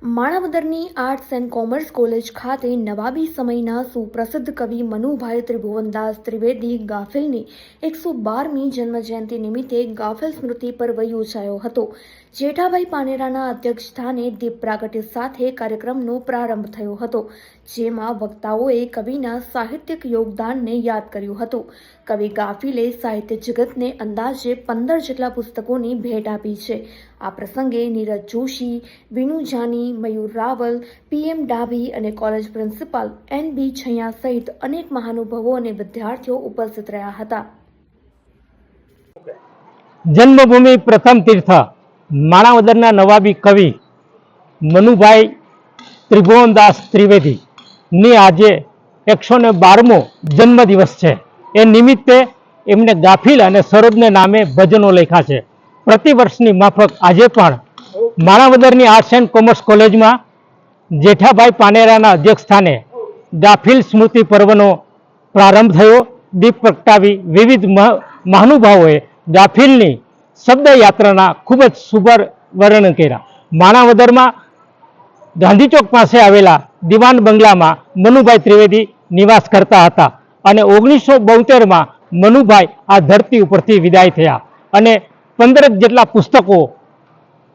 માણાવદરની arts and commerce college ખાતે નવાબી સમયના સુપ્રસિદ્ધ કવિ મનુભાઈ ત્રિભુવનદાસ ત્રિવેદી ગાફેલની 112મી જન્મજયંતિ નિમિત્તે ગાફેલ સ્મૃતિ પર્વ યોજાયો હતો। જેઠાભાઈ પાનેરાના અધ્યક્ષસ્થાને દીપ પ્રાગટ્ય સાથે કાર્યક્રમનો પ્રારંભ થયો હતો, જેમાં વક્તાઓએ કવિના સાહિત્યિક યોગદાનને યાદ કર્યું હતું। કવિ ગાફિલે સાહિત્ય જગતને અંદાજે 15 જેટલા પુસ્તકોની ભેટ આપી છે। આ પ્રસંગે નીરજ જોશી, વિનુ જાની, મયુર રાવલ, PM ડાભી અને કોલેજ પ્રિન્સિપાલ NB છૈયા સહિત અનેક મહાનુભાવો અને વિદ્યાર્થીઓ ઉપસ્થિત રહ્યા હતા। જન્મભૂમિ પ્રથમ તીર્થ માણાવદરના નવાબી કવિ મનુભાઈ ત્રિભુવનદાસ ત્રિવેદી ની આજે 112મો જન્મદિવસ છે। એ નિમિત્તે એમને ગાફિલ અને સરોદને નામે ભજનો લખ્યા છે। પ્રતિવર્ષની માફક આજે પણ માણાવદરની આર્ટ્સ એન્ડ કોમર્સ કોલેજમાં જેઠાભાઈ પાનેરાના અધ્યક્ષસ્થાને ગાફિલ સ્મૃતિ પર્વનો પ્રારંભ થયો। દીપ પ્રગટાવી વિવિધ મહાનુભાવોએ ગાફિલની શબ્દયાત્રાના ખૂબ જ સુબર વર્ણન કર્યા। માણાવદરમાં ગાંધી ચોક પાસે આવેલા દિવાન બંગલામાં મનુભાઈ ત્રિવેદી નિવાસ કરતા હતા અને 1972માં મનુભાઈ આ ધરતી ઉપરથી વિદાય થયા અને 15 જેટલા પુસ્તકો,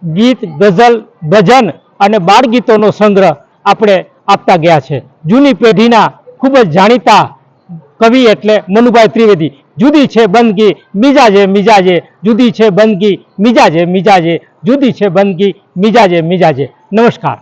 ગીત, ગઝલ, ભજન અને બાળ ગીતોનો સંગ્રહ આપણે આપતા ગયા છે। જૂની પેઢીના ખૂબ જ જાણીતા કવિ એટલે મનુભાઈ ત્રિવેદી। જુદી છે બંદગી મિજાજે મિજાજે, જુદી છે બંદગી મિજાજે મિજાજે, જુદી છે બંદગી મિજાજે મિજાજે। નમસ્કાર।